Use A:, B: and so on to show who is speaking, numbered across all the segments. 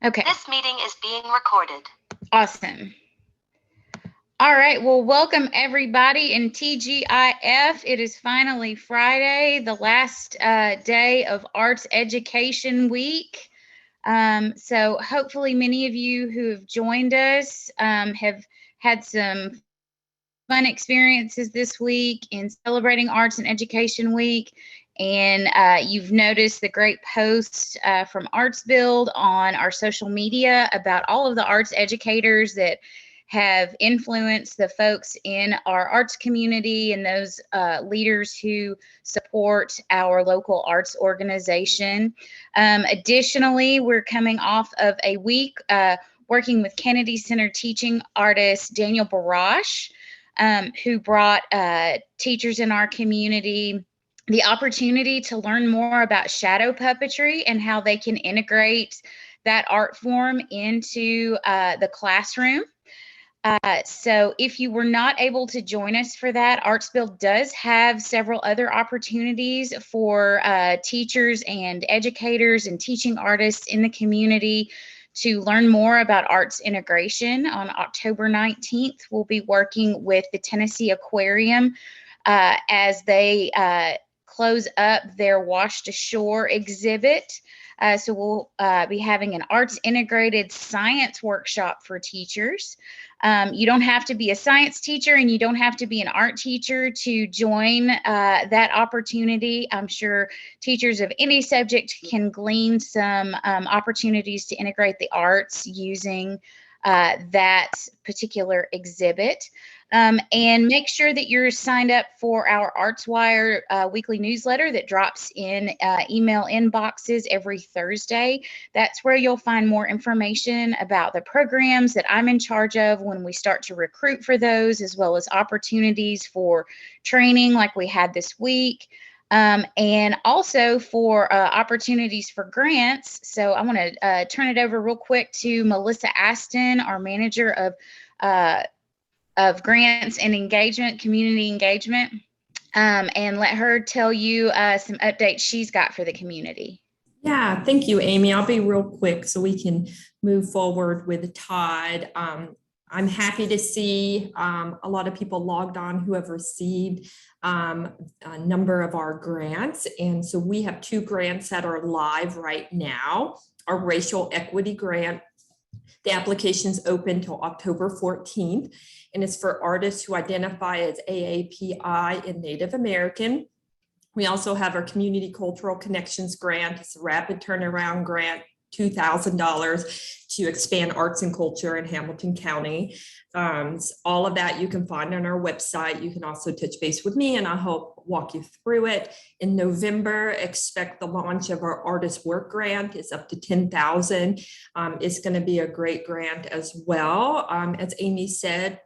A: Okay.
B: This meeting is being recorded.
A: Awesome. All right. Well, welcome everybody in TGIF. It is finally Friday, the last day of Arts Education Week. So hopefully many of you who have joined us have had some fun experiences this week in celebrating Arts and Education Week. And you've noticed the great posts from ArtsBuild on our social media about all of the arts educators that have influenced the folks in our arts community and those leaders who support our local arts organization. Additionally, we're coming off of a week working with Kennedy Center teaching artist Daniel Barash, who brought teachers in our community the opportunity to learn more about shadow puppetry and how they can integrate that art form into the classroom. So if you were not able to join us for that, ArtsBuild does have several other opportunities for teachers and educators and teaching artists in the community to learn more about arts integration. On October 19th, we'll be working with the Tennessee Aquarium as they close up their Wash to Shore exhibit. So we'll be having an arts integrated science workshop for teachers. You don't have to be a science teacher and you don't have to be an art teacher to join that opportunity. I'm sure teachers of any subject can glean some opportunities to integrate the arts using that particular exhibit. And make sure that you're signed up for our ArtsWire weekly newsletter that drops in email inboxes every Thursday. That's where you'll find more information about the programs that I'm in charge of when we start to recruit for those, as well as opportunities for training like we had this week. And also for opportunities for grants. So I want to turn it over real quick to Melissa Aston, our manager of grants and engagement, community engagement, and let her tell you some updates she's got for the community.
C: Yeah, thank you, Amy. I'll be real quick so we can move forward with Todd. I'm happy to see a lot of people logged on who have received a number of our grants. And so we have 2 grants that are live right now. Our racial equity grant, the application is open till October 14th, and it's for artists who identify as AAPI and Native American. We also have our Community Cultural Connections Grant. It's a rapid turnaround grant, $2,000 to expand arts and culture in Hamilton County. All of that you can find on our website. You can also touch base with me and I'll help walk you through it. In November, expect the launch of our Artist Work Grant. It's up to $10,000. It's going to be a great grant as well. As Amy said,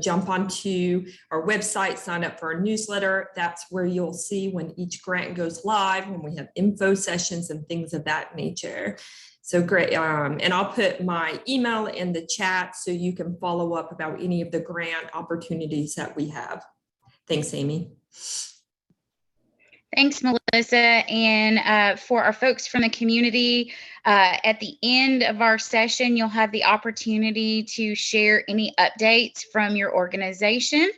C: jump onto our website, sign up for our newsletter. That's where you'll see when each grant goes live, when we have info sessions and things of that nature. So great. And I'll put my email in the chat so you can follow up about any of the grant opportunities that we have. Thanks, Amy.
A: Thanks, Melissa. And for our folks from the community, at the end of our session, you'll have the opportunity to share any updates from your organization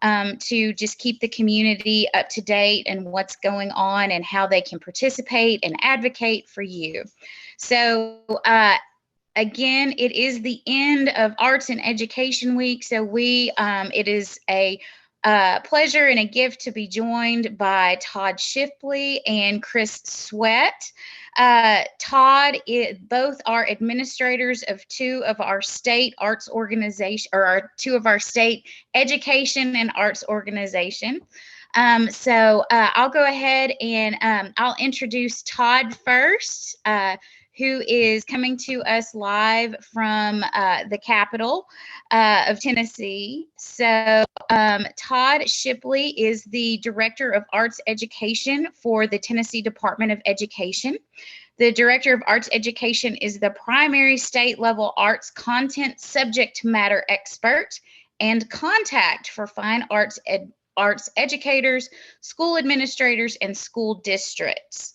A: to just keep the community up to date and what's going on and how they can participate and advocate for you. So again, it is the end of Arts and Education Week. So it is a pleasure and a gift to be joined by Todd Shipley and Chris Sweatt. Todd, both are administrators of 2 of our state arts organization, or 2 of our state education and arts organization. So I'll go ahead and I'll introduce Todd first, who is coming to us live from the capital of Tennessee. So Todd Shipley is the Director of Arts Education for the Tennessee Department of Education. The Director of Arts Education is the primary state-level arts content subject matter expert and contact for fine arts educators, school administrators, and school districts.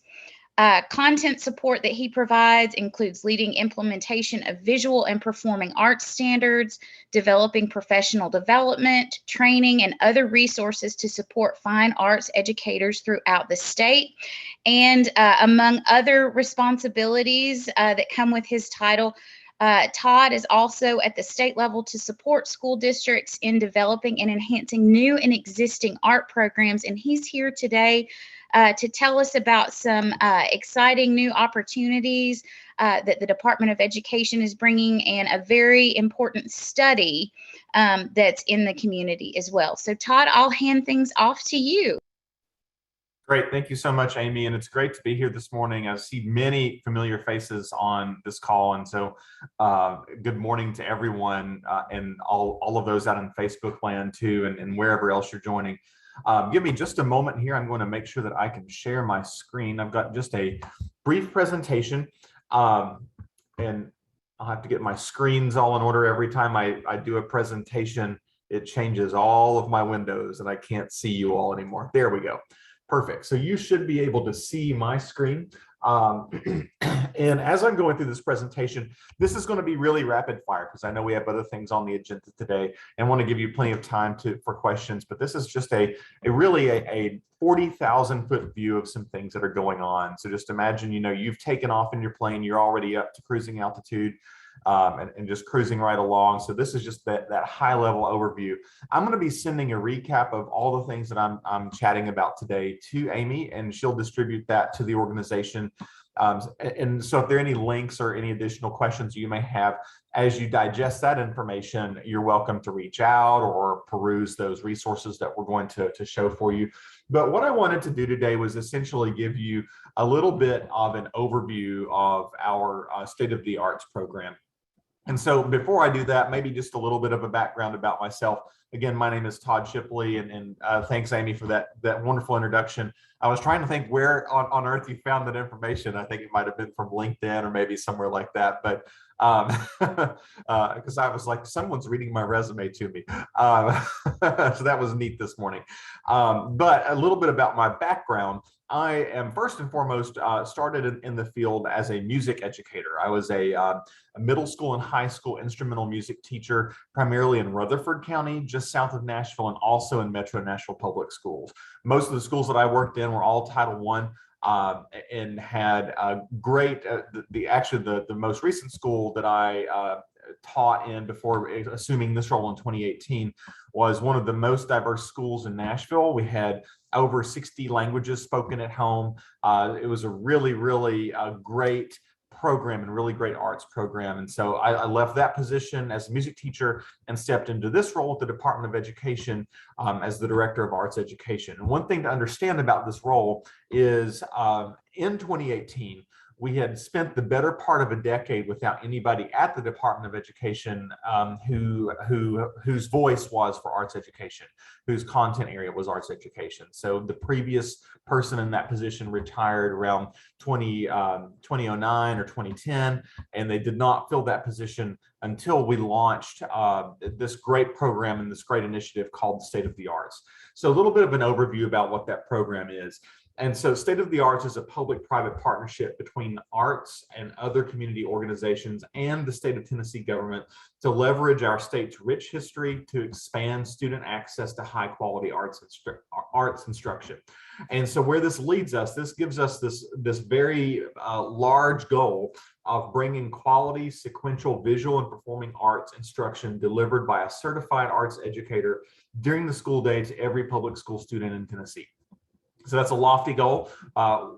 A: Content support that he provides includes leading implementation of visual and performing arts standards, developing professional development, training, and other resources to support fine arts educators throughout the state. And among other responsibilities that come with his title, Todd is also at the state level to support school districts in developing and enhancing new and existing art programs. And he's here today to tell us about some exciting new opportunities that the Department of Education is bringing, and a very important study that's in the community as well. So Todd, I'll hand things off to you.
D: Great. Thank you so much, Amy. And it's great to be here this morning. I see many familiar faces on this call. And so good morning to everyone and all of those out in Facebook land too, and wherever else you're joining. Give me just a moment here. I'm going to make sure that I can share my screen. I've got just a brief presentation and I'll have to get my screens all in order. Every time I do a presentation, it changes all of my windows and I can't see you all anymore. There we go. Perfect. So you should be able to see my screen. And as I'm going through this presentation, this is going to be really rapid fire because I know we have other things on the agenda today and want to give you plenty of time for questions. But this is just a 40,000 foot view of some things that are going on. So just imagine, you've taken off in your plane, you're already up to cruising altitude. And just cruising right along. So this is just that high level overview. I'm going to be sending a recap of all the things that I'm chatting about today to Amy, and she'll distribute that to the organization. And so if there are any links or any additional questions you may have as you digest that information, you're welcome to reach out or peruse those resources that we're going to show for you. But what I wanted to do today was essentially give you a little bit of an overview of our State of the Arts program. And so before I do that, maybe just a little bit of a background about myself. Again, my name is Todd Shipley, and thanks, Amy, for that wonderful introduction. I was trying to think where on earth you found that information. I think it might have been from LinkedIn or maybe somewhere like that. But because I was like, someone's reading my resume to me. So that was neat this morning. But a little bit about my background. I am first and foremost started in the field as a music educator. I was a middle school and high school instrumental music teacher, primarily in Rutherford County, just south of Nashville, and also in Metro Nashville Public Schools. Most of the schools that I worked in were all Title I. And had a great, the most recent school that I taught in before assuming this role in 2018 was one of the most diverse schools in Nashville. We had over 60 languages spoken at home. It was a really, really great program and really great arts program. And so I left that position as a music teacher and stepped into this role at the Department of Education as the Director of Arts Education. And one thing to understand about this role is in 2018, we had spent the better part of a decade without anybody at the Department of Education whose voice was for arts education, whose content area was arts education. So the previous person in that position retired around 2009 or 2010, and they did not fill that position until we launched this great program and this great initiative called the State of the Arts. So a little bit of an overview about what that program is. And so State of the Arts is a public-private partnership between arts and other community organizations and the state of Tennessee government to leverage our state's rich history to expand student access to high-quality arts instruction. And so where this leads us, this gives us this very large goal of bringing quality, sequential, visual, and performing arts instruction delivered by a certified arts educator during the school day to every public school student in Tennessee. So that's a lofty goal.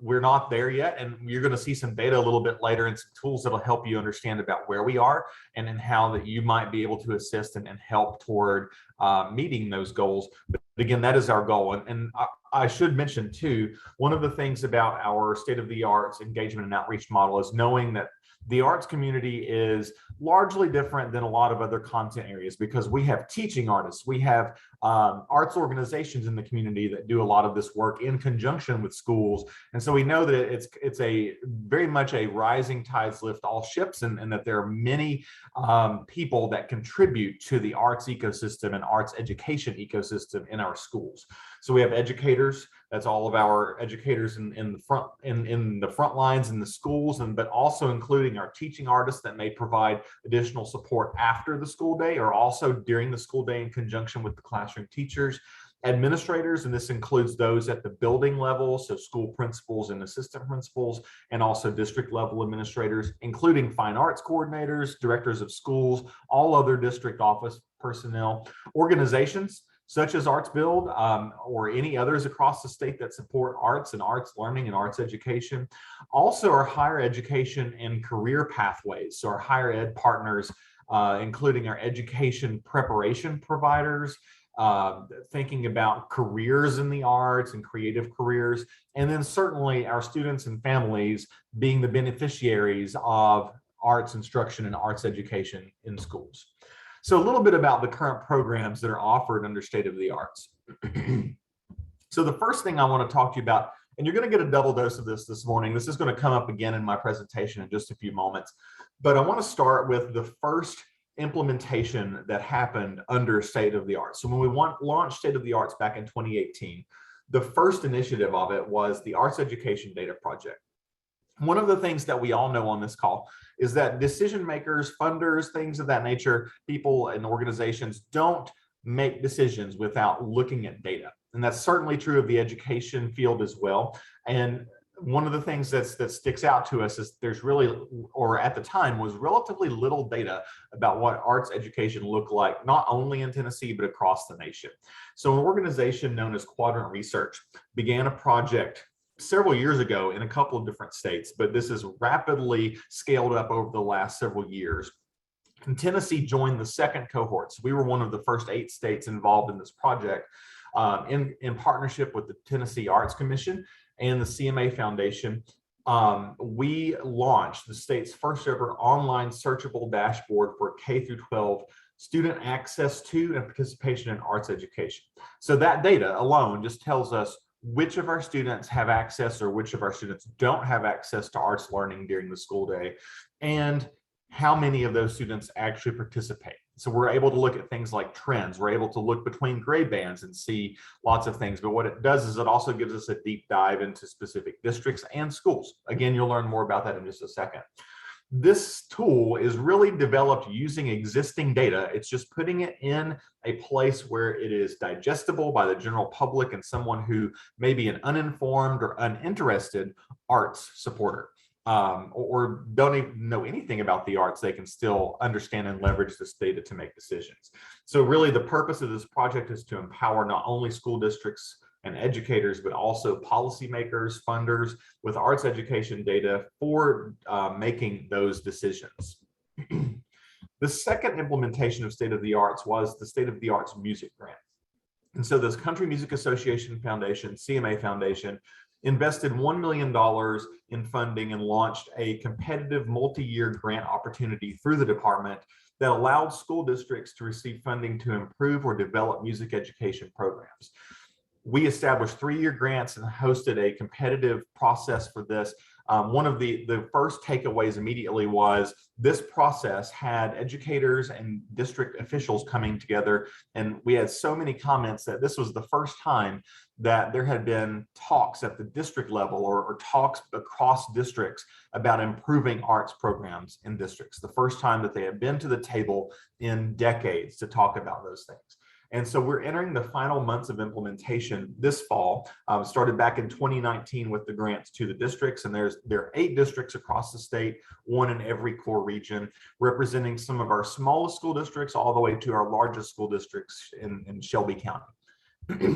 D: We're not there yet, and you're going to see some data a little bit later and some tools that'll help you understand about where we are and how that you might be able to assist and help toward meeting those goals. But again, that is our goal. And I should mention too, one of the things about our State of the Arts engagement and outreach model is knowing that the arts community is largely different than a lot of other content areas because we have teaching artists, we have arts organizations in the community that do a lot of this work in conjunction with schools. And so we know that it's a very much a rising tides lift all ships, and that there are many people that contribute to the arts ecosystem and arts education ecosystem in our schools. So we have educators. That's all of our educators in the front lines in the schools, but also including our teaching artists that may provide additional support after the school day or also during the school day in conjunction with the classroom teachers. Administrators, and this includes those at the building level, so school principals and assistant principals, and also district level administrators, including fine arts coordinators, directors of schools, all other district office personnel, organizations such as ArtsBuild or any others across the state that support arts and arts learning and arts education. Also our higher education and career pathways, so our higher ed partners, including our education preparation providers, thinking about careers in the arts and creative careers, and then certainly our students and families being the beneficiaries of arts instruction and arts education in schools. So a little bit about the current programs that are offered under State of the Arts. So the first thing I want to talk to you about, and you're going to get a double dose of this morning. This is going to come up again in my presentation in just a few moments, but I want to start with the first implementation that happened under State of the Arts. So when we launched State of the Arts back in 2018, the first initiative of it was the Arts Education Data Project. One of the things that we all know on this call is that decision makers, funders, things of that nature, people and organizations don't make decisions without looking at data. And that's certainly true of the education field as well. And one of the things that sticks out to us is there's really, or at the time, was relatively little data about what arts education looked like, not only in Tennessee, but across the nation. So an organization known as Quadrant Research began a project several years ago in a couple of different states, but this has rapidly scaled up over the last several years. And Tennessee joined the second cohort. So we were one of the first 8 states involved in this project in partnership with the Tennessee Arts Commission and the CMA Foundation. We launched the state's first ever online searchable dashboard for K through 12 student access to and participation in arts education. So that data alone just tells us which of our students have access or which of our students don't have access to arts learning during the school day, and how many of those students actually participate. So we're able to look at things like trends. We're able to look between grade bands and see lots of things. But what it does is it also gives us a deep dive into specific districts and schools. Again, you'll learn more about that in just a second. This tool is really developed using existing data. It's just putting it in a place where it is digestible by the general public and someone who may be an uninformed or uninterested arts supporter. Or don't even know anything about the arts. They can still understand and leverage this data to make decisions. So really the purpose of this project is to empower not only school districts and educators, but also policymakers, funders with arts education data for making those decisions. The second implementation of State of the Arts was the State of the Arts Music Grant. And so this Country Music Association Foundation, CMA Foundation, invested $1 million in funding and launched a competitive multi-year grant opportunity through the department that allowed school districts to receive funding to improve or develop music education programs. We established 3-year grants and hosted a competitive process for this. One of the first takeaways immediately was this process had educators and district officials coming together, and we had so many comments that this was the first time that there had been talks at the district level or talks across districts about improving arts programs in districts. The first time that they had been to the table in decades to talk about those things. And so we're entering the final months of implementation this fall. Started back in 2019 with the grants to the districts, and there are 8 districts across the state, 1 in every core region, representing some of our smallest school districts all the way to our largest school districts in Shelby County.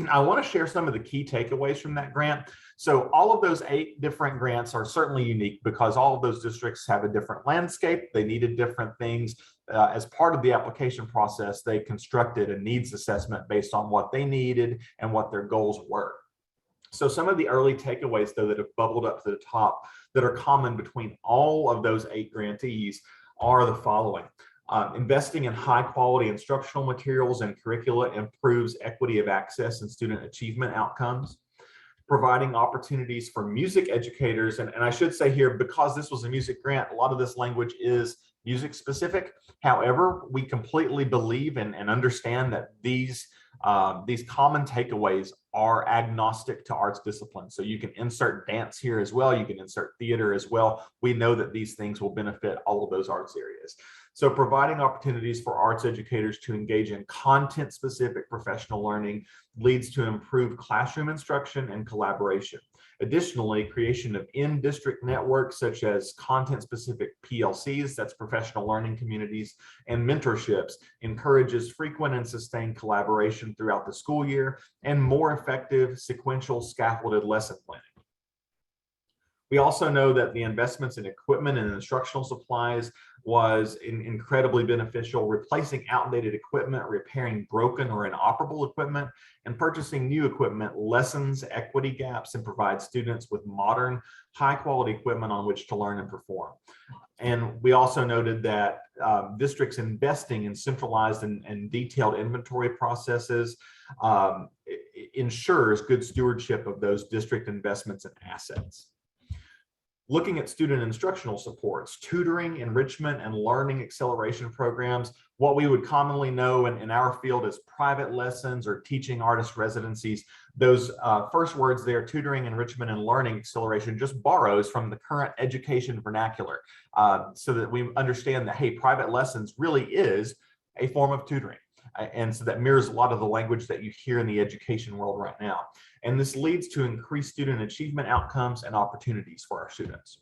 D: I want to share some of the key takeaways from that grant. So all of those 8 different grants are certainly unique because all of those districts have a different landscape. They needed different things. As part of the application process, they constructed a needs assessment based on what they needed and what their goals were. So some of the early takeaways, though, that have bubbled up to the top that are common between all of those 8 grantees are the following. Investing in high quality instructional materials and curricula improves equity of access and student achievement outcomes. Providing opportunities for music educators, and I should say here, because this was a music grant, a lot of this language is music specific. However, we completely believe and understand that these common takeaways are agnostic to arts disciplines. So you can insert dance here as well. You can insert theater as well. We know that these things will benefit all of those arts areas. So providing opportunities for arts educators to engage in content-specific professional learning leads to improved classroom instruction and collaboration. Additionally, creation of in-district networks such as content-specific PLCs, that's professional learning communities, and mentorships encourages frequent and sustained collaboration throughout the school year and more effective sequential scaffolded lesson planning. We also know that the investments in equipment and instructional supplies was incredibly beneficial, replacing outdated equipment, repairing broken or inoperable equipment, and purchasing new equipment lessens equity gaps and provides students with modern, high-quality equipment on which to learn and perform. And we also noted that districts investing in centralized and detailed inventory processes ensures good stewardship of those district investments and assets. Looking at student instructional supports, tutoring, enrichment, and learning acceleration programs, what we would commonly know in our field as private lessons or teaching artist residencies, those first words there, tutoring, enrichment, and learning acceleration, just borrows from the current education vernacular so that we understand that, hey, private lessons really is a form of tutoring. And so that mirrors a lot of the language that you hear in the education world right now. And this leads to increased student achievement outcomes and opportunities for our students.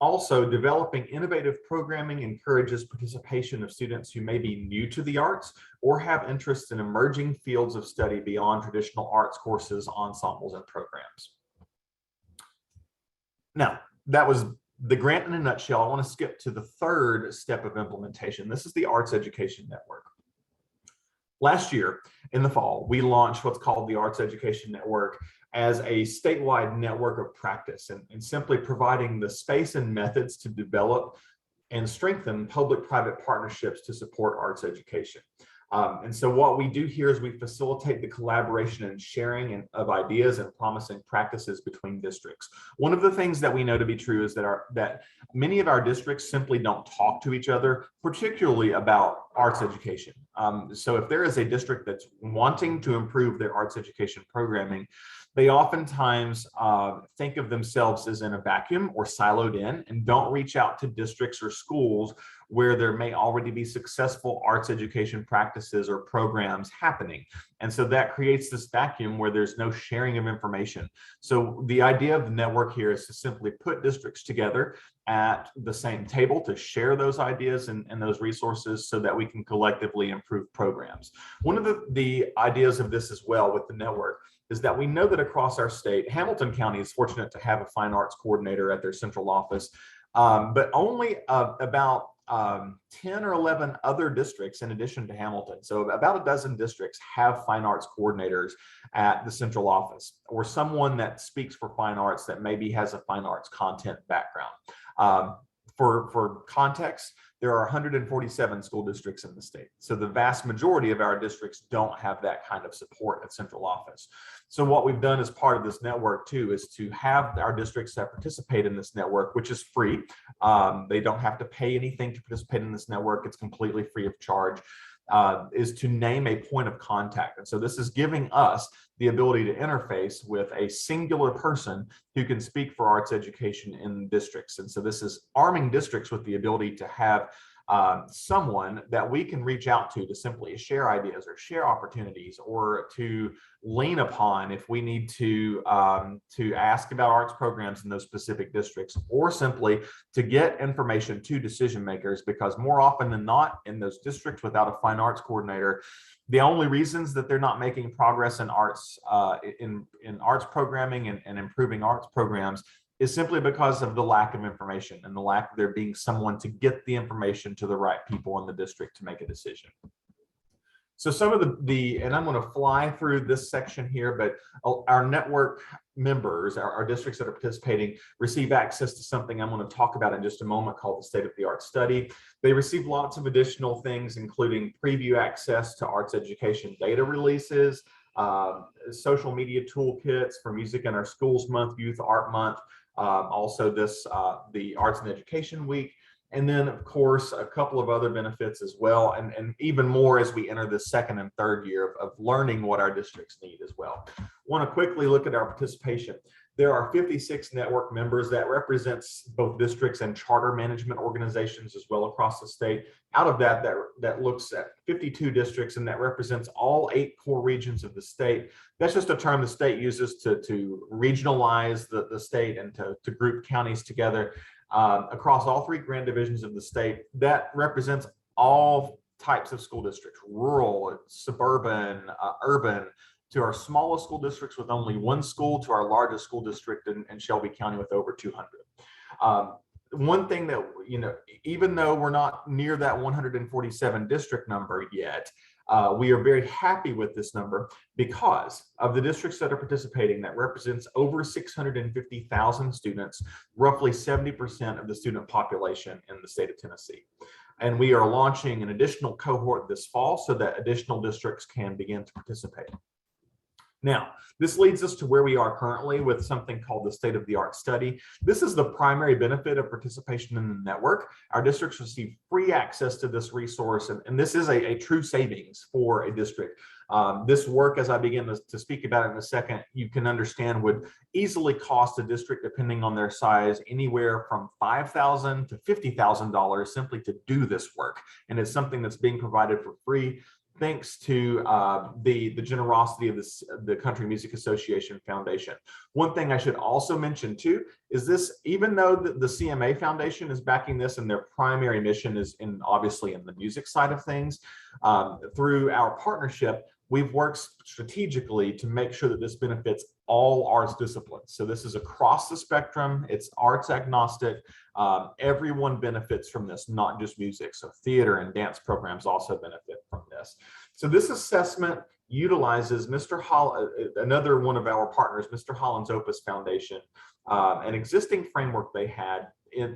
D: Also, developing innovative programming encourages participation of students who may be new to the arts or have interests in emerging fields of study beyond traditional arts courses, ensembles, and programs. Now, that was the grant in a nutshell. I want to skip to the third step of implementation. This is the Arts Education Network. Last year in the fall, we launched what's called the Arts Education Network as a statewide network of practice and simply providing the space and methods to develop and strengthen public-private partnerships to support arts education. And so what we do here is we facilitate the collaboration and sharing of ideas and promising practices between districts. One of the things that we know to be true is that many of our districts simply don't talk to each other, particularly about arts education. So if there is a district that's wanting to improve their arts education programming, they oftentimes think of themselves as in a vacuum or siloed in and don't reach out to districts or schools where there may already be successful arts education practices or programs happening. And so that creates this vacuum where there's no sharing of information. So the idea of the network here is to simply put districts together at the same table to share those ideas and those resources so that we can collectively improve programs. One of the ideas of this as well with the network is that we know that across our state, Hamilton County is fortunate to have a fine arts coordinator at their central office, but only about 10 or 11 other districts in addition to Hamilton. So about a dozen districts have fine arts coordinators at the central office, or someone that speaks for fine arts that maybe has a fine arts content background. For context, there are 147 school districts in the state. So the vast majority of our districts don't have that kind of support at central office. So what we've done as part of this network too is to have our districts that participate in this network, which is free. They don't have to pay anything to participate in this network. It's completely free of charge. Is to name a point of contact. And so this is giving us the ability to interface with a singular person who can speak for arts education in districts. And so this is arming districts with the ability to have someone that we can reach out to simply share ideas or share opportunities, or to lean upon if we need to ask about arts programs in those specific districts, or simply to get information to decision makers, because more often than not in those districts without a fine arts coordinator, the only reasons that they're not making progress in arts in arts programming and improving arts programs is simply because of the lack of information and the lack of there being someone to get the information to the right people in the district to make a decision. So some of and I'm going to fly through this section here, but our network members, our districts that are participating, receive access to something I'm going to talk about in just a moment called the State of the Art Study. They receive lots of additional things, including preview access to arts education data releases, social media toolkits for Music in Our Schools Month, Youth Art Month, also the Arts and Education Week. And then, of course, a couple of other benefits as well, and even more as we enter the second and third year of learning what our districts need as well. I want to quickly look at our participation. There are 56 network members. That represents both districts and charter management organizations as well across the state. Out of that looks at 52 districts, and that represents all 8 core regions of the state. That's just a term the state uses to regionalize the state and to group counties together. Across all 3 grand divisions of the state. That represents all types of school districts, rural, suburban, urban, to our smallest school districts with only 1 school, to our largest school district in Shelby County with over 200. One thing that, even though we're not near that 147 district number yet, we are very happy with this number because of the districts that are participating. That represents over 650,000 students, roughly 70% of the student population in the state of Tennessee. And we are launching an additional cohort this fall so that additional districts can begin to participate. Now, this leads us to where we are currently with something called the State of the Art Study. This is the primary benefit of participation in the network. Our districts receive free access to this resource, and this is a true savings for a district. This work, as I begin to speak about it in a second, you can understand would easily cost a district, depending on their size, anywhere from $5,000 to $50,000 simply to do this work. And it's something that's being provided for free, thanks to the generosity of the Country Music Association Foundation. One thing I should also mention too is this, even though the CMA Foundation is backing this and their primary mission is obviously in the music side of things, through our partnership, we've worked strategically to make sure that this benefits all arts disciplines. So this is across the spectrum, it's arts agnostic. Everyone benefits from this, not just music. So theater and dance programs also benefit from this. So this assessment utilizes another one of our partners, Mr. Holland's Opus Foundation, an existing framework they had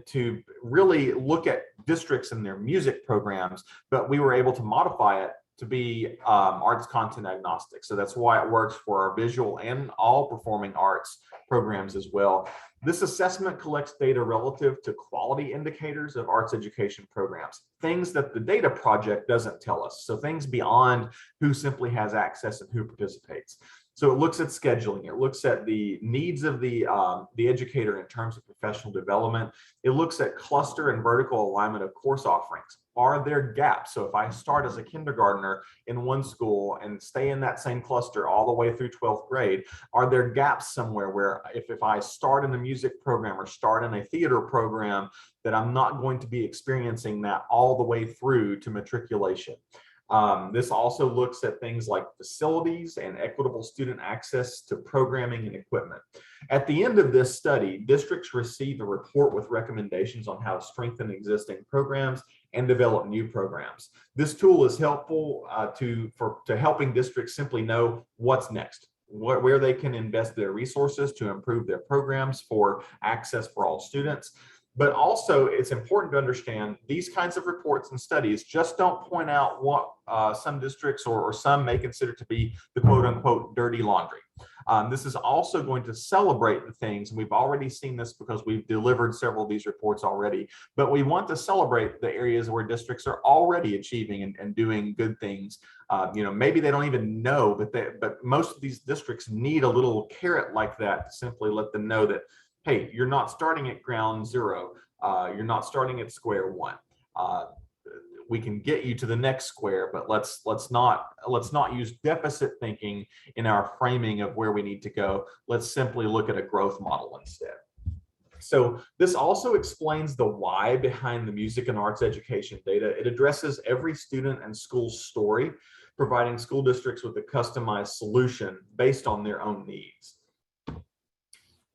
D: to really look at districts and their music programs, but we were able to modify it to be arts content agnostic. So that's why it works for our visual and all performing arts programs as well. This assessment collects data relative to quality indicators of arts education programs, things that the data project doesn't tell us. So things beyond who simply has access and who participates. So it looks at scheduling. It looks at the needs of the educator in terms of professional development. It looks at cluster and vertical alignment of course offerings. Are there gaps? So if I start as a kindergartner in one school and stay in that same cluster all the way through 12th grade, are there gaps somewhere where if I start in a music program or start in a theater program, that I'm not going to be experiencing that all the way through to matriculation? This also looks at things like facilities and equitable student access to programming and equipment. At the end of this study, districts receive a report with recommendations on how to strengthen existing programs and develop new programs. This tool is helpful to helping districts simply know what's next, where they can invest their resources to improve their programs for access for all students. But also, it's important to understand these kinds of reports and studies just don't point out what some districts or some may consider to be the quote unquote dirty laundry. This is also going to celebrate the things, and we've already seen this because we've delivered several of these reports already, but we want to celebrate the areas where districts are already achieving and doing good things. Maybe they don't even know, but most of these districts need a little carrot like that to simply let them know that, hey, you're not starting at ground zero. You're not starting at square one. We can get you to the next square, but let's not use deficit thinking in our framing of where we need to go. Let's simply look at a growth model instead. So this also explains the why behind the music and arts education data. It addresses every student and school's story, providing school districts with a customized solution based on their own needs.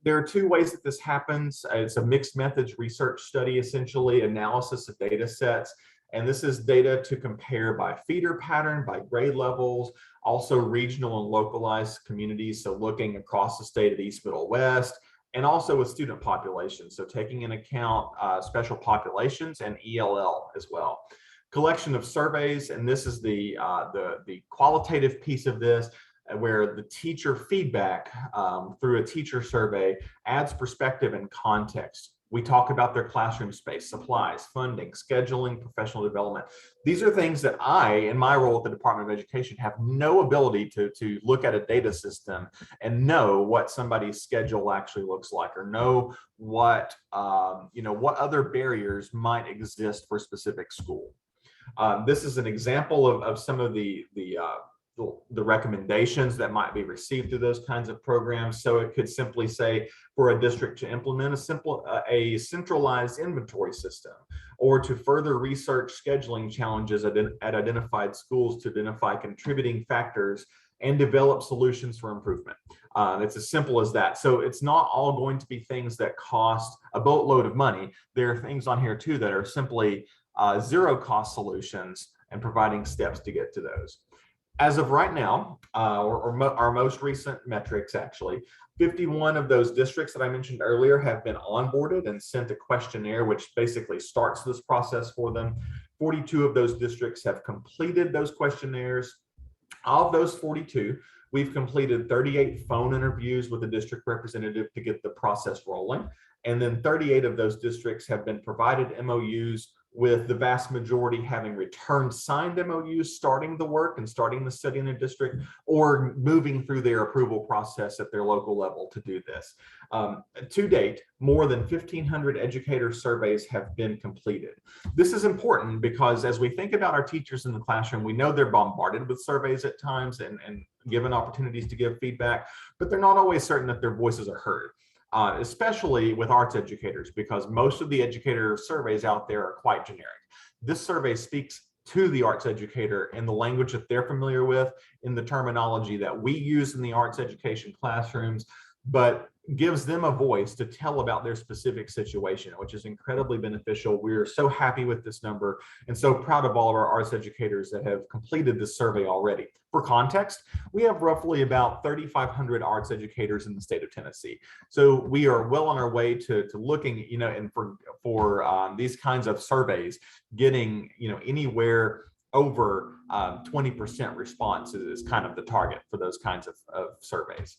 D: There are two ways that this happens. It's a mixed methods research study, essentially analysis of data sets. And this is data to compare by feeder pattern, by grade levels, also regional and localized communities. So looking across the state of East, Middle, West, and also with student populations. So taking into account special populations and ELL as well. Collection of surveys, and this is the qualitative piece of this, where the teacher feedback through a teacher survey adds perspective and context. We talk about their classroom space, supplies, funding, scheduling, professional development. These are things that I, in my role at the Department of Education, have no ability to look at a data system and know what somebody's schedule actually looks like, or know what, what other barriers might exist for a specific school. This is an example of some of the recommendations that might be received through those kinds of programs. So it could simply say for a district to implement a centralized inventory system, or to further research scheduling challenges at identified schools to identify contributing factors and develop solutions for improvement. It's as simple as that. So it's not all going to be things that cost a boatload of money. There are things on here too that are simply zero cost solutions and providing steps to get to those. As of right now, our most recent metrics, actually, 51 of those districts that I mentioned earlier have been onboarded and sent a questionnaire, which basically starts this process for them. 42 of those districts have completed those questionnaires. Of those 42, we've completed 38 phone interviews with a district representative to get the process rolling. And then 38 of those districts have been provided MOUs, with the vast majority having returned signed MOUs, starting the work and starting the study in a district, or moving through their approval process at their local level to do this. To date, more than 1,500 educator surveys have been completed. This is important because as we think about our teachers in the classroom, we know they're bombarded with surveys at times and given opportunities to give feedback, but they're not always certain that their voices are heard. Especially with arts educators, because most of the educator surveys out there are quite generic. This survey speaks to the arts educator in the language that they're familiar with, in the terminology that we use in the arts education classrooms, but gives them a voice to tell about their specific situation, which is incredibly beneficial. We're so happy with this number and so proud of all of our arts educators that have completed this survey already. For context, we have roughly about 3,500 arts educators in the state of Tennessee. So we are well on our way to looking, and for these kinds of surveys, getting, anywhere over 20% response is kind of the target for those kinds of surveys.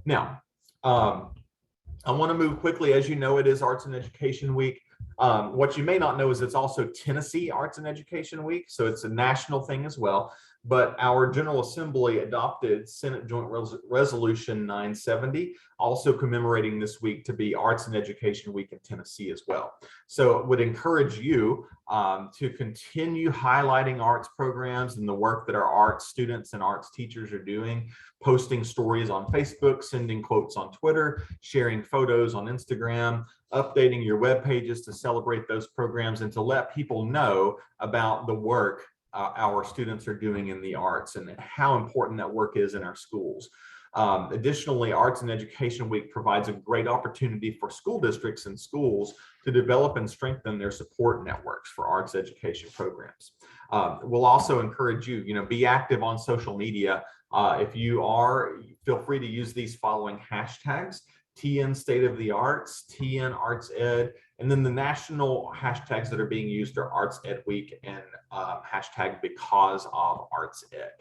D: Now, I want to move quickly. As you know, it is Arts and Education Week. What you may not know is it's also Tennessee Arts and Education Week, so it's a national thing as well. But our General Assembly adopted Senate Joint Resolution 970, also commemorating this week to be Arts and Education Week in Tennessee as well. So would encourage you to continue highlighting arts programs and the work that our arts students and arts teachers are doing, posting stories on Facebook, sending quotes on Twitter, sharing photos on Instagram, updating your web pages to celebrate those programs and to let people know about the work our students are doing in the arts and how important that work is in our schools. Additionally, Arts and Education Week provides a great opportunity for school districts and schools to develop and strengthen their support networks for arts education programs. We'll also encourage you, be active on social media. If you are, feel free to use these following hashtags: TN State of the Arts, TN Arts Ed, and then the national hashtags that are being used are Arts Ed Week and hashtag Because of Arts Ed.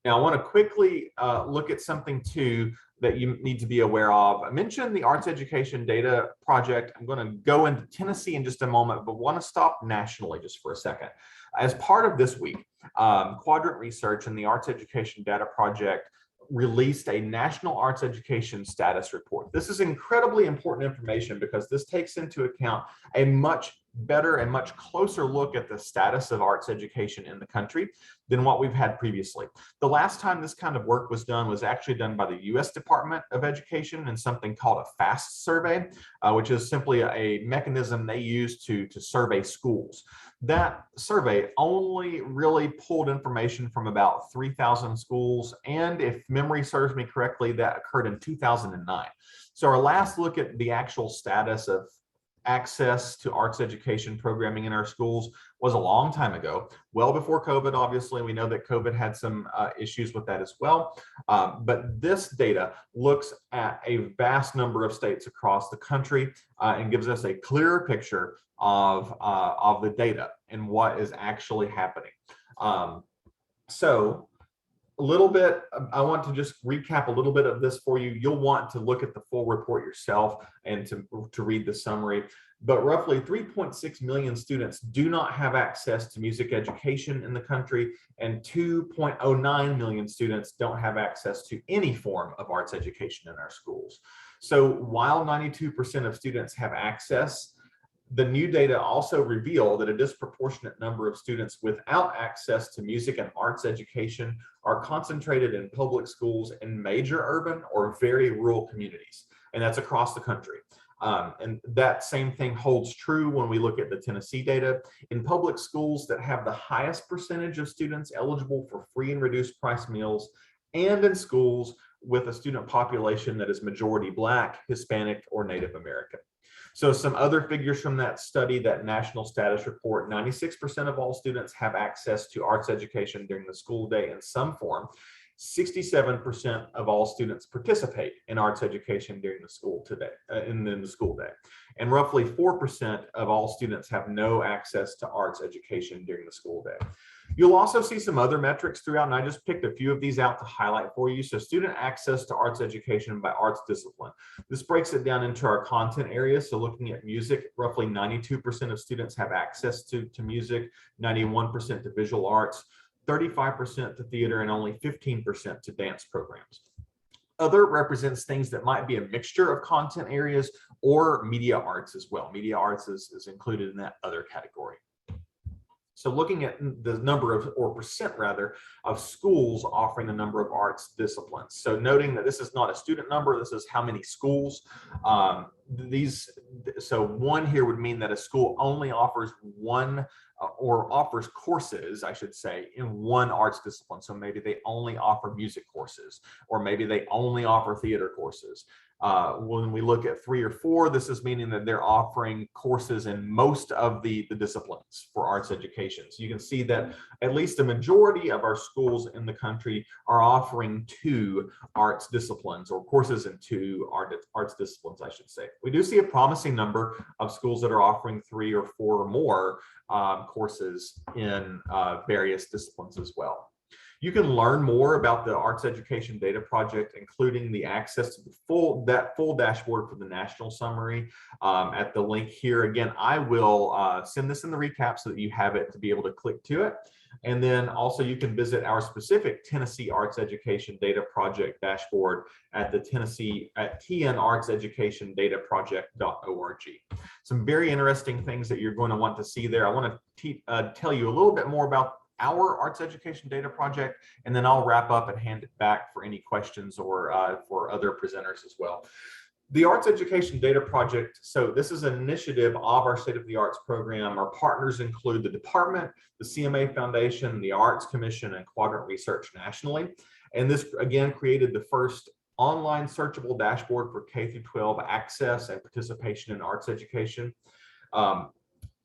D: Now, I want to quickly look at something too that you need to be aware of. I mentioned the Arts Education Data Project. I'm going to go into Tennessee in just a moment, but want to stop nationally just for a second. As part of this week, Quadrant Research and the Arts Education Data Project released a National Arts Education Status Report. This is incredibly important information because this takes into account a much better and much closer look at the status of arts education in the country than what we've had previously. The last time this kind of work was done was actually done by the U.S. Department of Education in something called a FAST survey, which is simply a mechanism they use to survey schools. That survey only really pulled information from about 3,000 schools, and if memory serves me correctly, that occurred in 2009. So our last look at the actual status of access to arts education programming in our schools was a long time ago, well before COVID. Obviously, we know that COVID had some issues with that as well. But this data looks at a vast number of states across the country and gives us a clearer picture of the data and what is actually happening. So a little bit, I want to just recap a little bit of this for you. You'll want to look at the full report yourself and to read the summary. But roughly 3.6 million students do not have access to music education in the country, and 2.09 million students don't have access to any form of arts education in our schools. So while 92% of students have access, the new data also reveal that a disproportionate number of students without access to music and arts education are concentrated in public schools in major urban or very rural communities, and that's across the country. And that same thing holds true when we look at the Tennessee data. In public schools that have the highest percentage of students eligible for free and reduced price meals, and in schools with a student population that is majority Black, Hispanic, or Native American. So some other figures from that study, that national status report: 96% of all students have access to arts education during the school day in some form. 67% of all students participate in arts education during the school today, in the school day. And roughly 4% of all students have no access to arts education during the school day. You'll also see some other metrics throughout, and I just picked a few of these out to highlight for you. So student access to arts education by arts discipline. This breaks it down into our content areas. So looking at music, roughly 92% of students have access to music, 91% to visual arts, 35% to theater, and only 15% to dance programs. Other represents things that might be a mixture of content areas or media arts as well. Media arts is included in that other category. So looking at the number of, or percent rather, of schools offering the number of arts disciplines. So noting that this is not a student number, this is how many schools. So one here would mean that a school only offers one or offers courses, I should say, in one arts discipline. So maybe they only offer music courses, or maybe they only offer theater courses. When we look at 3 or 4, this is meaning that they're offering courses in most of the disciplines for arts education. So you can see that at least a majority of our schools in the country are offering 2 arts disciplines, or courses in 2 arts disciplines, I should say. We do see a promising number of schools that are offering 3 or 4 or more courses in various disciplines as well. You can learn more about the Arts Education Data Project, including the access to the full dashboard for the national summary at the link here. Again, I will send this in the recap so that you have it to be able to click to it. And then also you can visit our specific Tennessee Arts Education Data Project dashboard at the tnartseducationdataproject.org. Some very interesting things that you're going to want to see there. I want to tell you a little bit more about our Arts Education Data Project, and then I'll wrap up and hand it back for any questions or for other presenters as well. The Arts Education Data Project, so this is an initiative of our State of the Arts program. Our partners include the department, the CMA Foundation, the Arts Commission, and Quadrant Research nationally. And this, again, created the first online searchable dashboard for K-12 access and participation in arts education.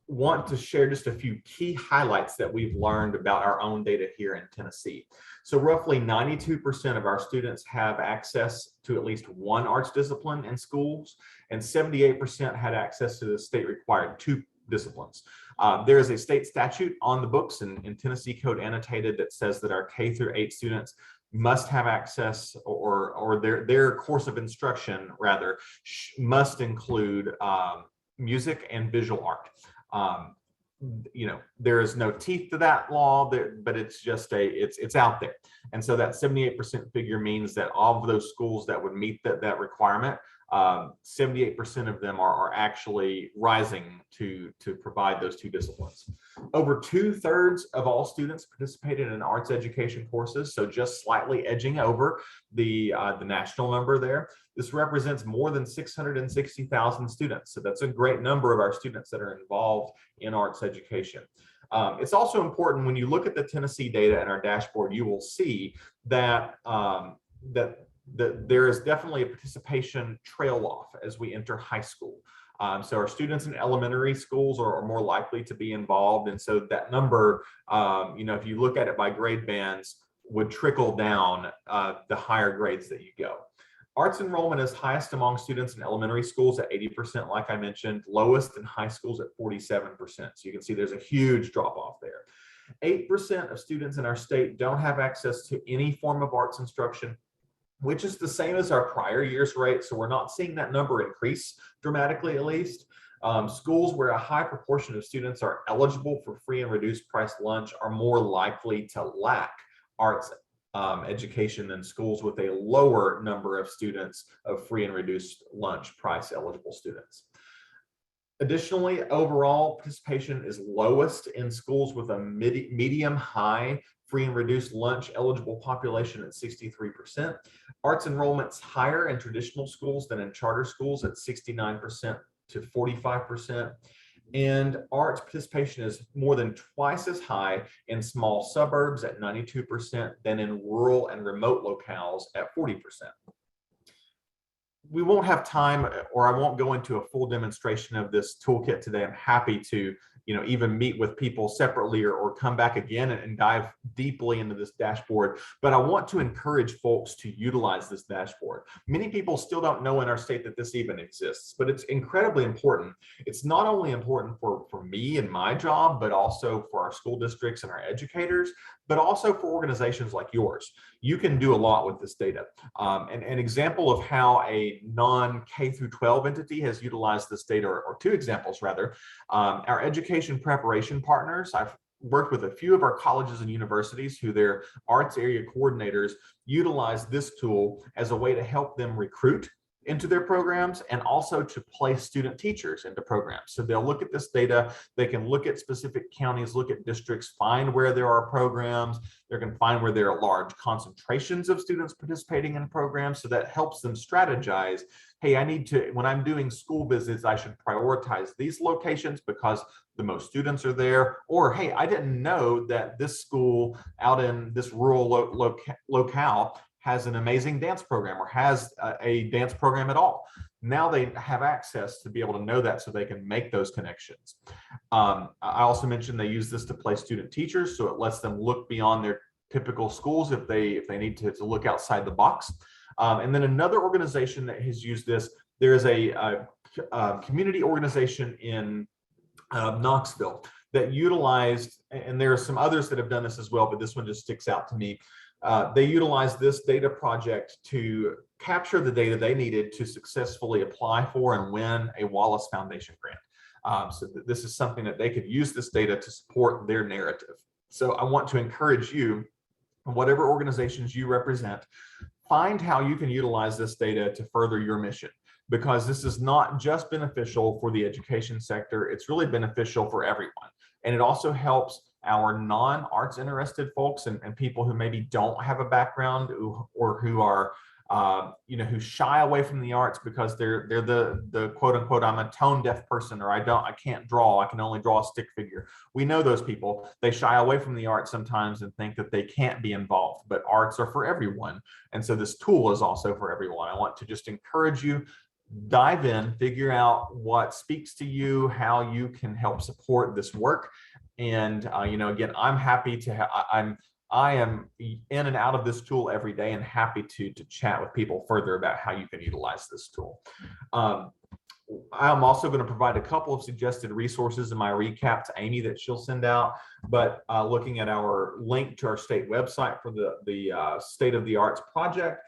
D: Want to share just a few key highlights that we've learned about our own data here in Tennessee. So roughly 92% of our students have access to at least one arts discipline in schools, and 78% had access to the state required 2 disciplines. There is a state statute on the books in Tennessee Code Annotated that says that our K-8 students must have access, or their course of instruction rather must include music and visual art. You know, there is no teeth to that law, but it's just it's out there. And so that 78% figure means that all of those schools that would meet that requirement, 78% of them are actually rising to provide those 2 disciplines. Over 2/3 of all students participated in arts education courses, so just slightly edging over the national number there. This represents more than 660,000 students. So that's a great number of our students that are involved in arts education. It's also important when you look at the Tennessee data in our dashboard, you will see that there is definitely a participation trail off as we enter high school. So our students in elementary schools are more likely to be involved. And so that number, if you look at it by grade bands, would trickle down the higher grades that you go. Arts enrollment is highest among students in elementary schools at 80%, like I mentioned, lowest in high schools at 47%. So you can see there's a huge drop off there. 8% of students in our state don't have access to any form of arts instruction, which is the same as our prior year's rate. So we're not seeing that number increase dramatically, at least. Schools where a high proportion of students are eligible for free and reduced price lunch are more likely to lack arts education than schools with a lower number of students of free and reduced lunch price eligible students. Additionally, overall participation is lowest in schools with a medium high free and reduced lunch eligible population at 63%. Arts enrollment's higher in traditional schools than in charter schools at 69% to 45%. And arts participation is more than twice as high in small suburbs at 92% than in rural and remote locales at 40%. We won't have time, or I won't go into a full demonstration of this toolkit today. I'm happy to even meet with people separately or come back again and dive deeply into this dashboard. But I want to encourage folks to utilize this dashboard. Many people still don't know in our state that this even exists, but it's incredibly important. It's not only important for me and my job, but also for our school districts and our educators, but also for organizations like yours. You can do a lot with this data. An example of how a non-K through 12 entity has utilized this data, or two examples rather, our education preparation partners. I've worked with a few of our colleges and universities who their arts area coordinators utilize this tool as a way to help them recruit into their programs and also to place student teachers into programs. So they'll look at this data, they can look at specific counties, look at districts, find where there are programs, they can find where there are large concentrations of students participating in programs. So that helps them strategize, hey, I need to, when I'm doing school visits, I should prioritize these locations because the most students are there. Or, hey, I didn't know that this school out in this rural locale has an amazing dance program or has a dance program at all. Now they have access to be able to know that so they can make those connections. I also mentioned they use this to place student teachers, so it lets them look beyond their typical schools if they need to look outside the box. And then another organization that has used this, there is a community organization in Knoxville that utilized, and there are some others that have done this as well, but this one just sticks out to me. They utilized this data project to capture the data they needed to successfully apply for and win a Wallace Foundation grant. So this is something that they could use this data to support their narrative. So I want to encourage you, whatever organizations you represent, find how you can utilize this data to further your mission, because this is not just beneficial for the education sector, it's really beneficial for everyone. And it also helps our non-arts interested folks and people who maybe don't have a background or who are who shy away from the arts because they're the quote unquote, I'm a tone deaf person, or I can't draw, I can only draw a stick figure. We know those people. They shy away from the arts sometimes and think that they can't be involved, but arts are for everyone. And so this tool is also for everyone. I want to just encourage you, dive in, figure out what speaks to you, how you can help support this work. And again, I'm happy to I am in and out of this tool every day and happy to chat with people further about how you can utilize this tool. I'm also going to provide a couple of suggested resources in my recap to Amy that she'll send out, but looking at our link to our state website for the State of the Arts project,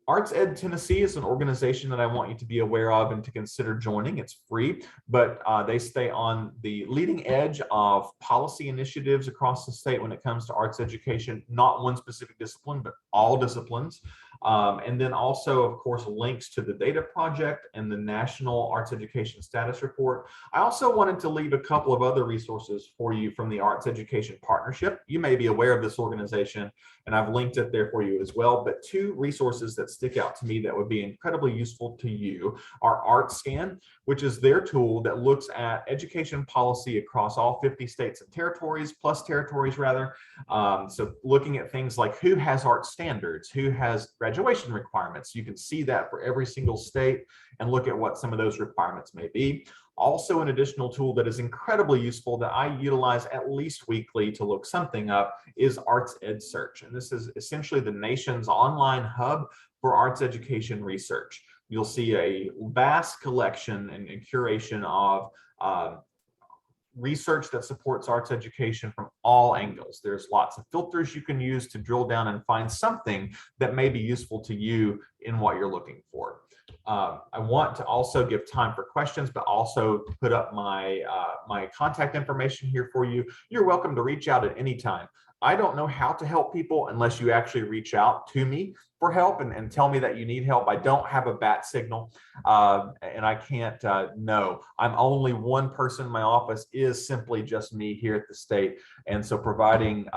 D: ArtsEd Tennessee is an organization that I want you to be aware of and to consider joining. It's free, but they stay on the leading edge of policy initiatives across the state when it comes to arts education, not one specific discipline, but all disciplines. And then also, of course, links to the data project and the National Arts Education Status Report. I also wanted to leave a couple of other resources for you from the Arts Education Partnership. You may be aware of this organization, and I've linked it there for you as well. But two resources that stick out to me that would be incredibly useful to you are ArtScan, which is their tool that looks at education policy across all 50 states and territories, plus territories rather. So looking at things like who has art standards, who has graduation graduation requirements. You can see that for every single state and look at what some of those requirements may be. Also, an additional tool that is incredibly useful that I utilize at least weekly to look something up is ArtsEdSearch. And this is essentially the nation's online hub for arts education research. You'll see a vast collection and curation of research that supports arts education from all angles. There's lots of filters you can use to drill down and find something that may be useful to you in what you're looking for. I want to also give time for questions, but also put up my my contact information here for you. You're welcome to reach out at any time. I don't know how to help people unless you actually reach out to me for help and tell me that you need help. I don't have a bat signal and I can't know. I'm only one person in my office, is simply just me here at the state. And so providing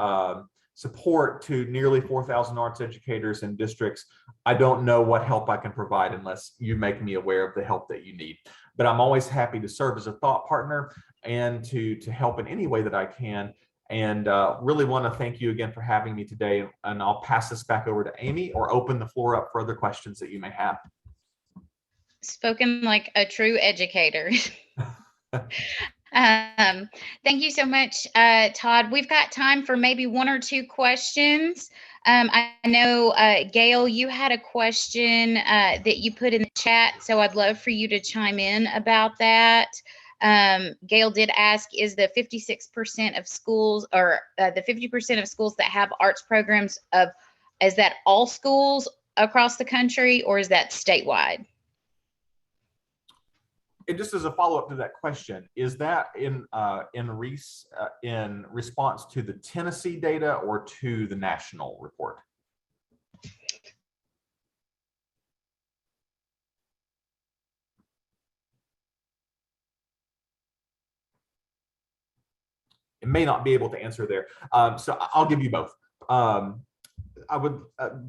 D: support to nearly 4,000 arts educators and districts, I don't know what help I can provide unless you make me aware of the help that you need. But I'm always happy to serve as a thought partner and to help in any way that I can. And really want to thank you again for having me today. And I'll pass this back over to Amy or open the floor up for other questions that you may have.
A: Spoken like a true educator. Thank you so much, Todd. We've got time for maybe one or two questions. I know, Gail, you had a question that you put in the chat, so I'd love for you to chime in about that. Gail did ask, is the 56% of schools, or the 50% of schools that have arts programs, is that all schools across the country, or is that statewide?
D: And just as a follow-up to that question, is that in response to the Tennessee data or to the national report? It may not be able to answer there. So I'll give you both.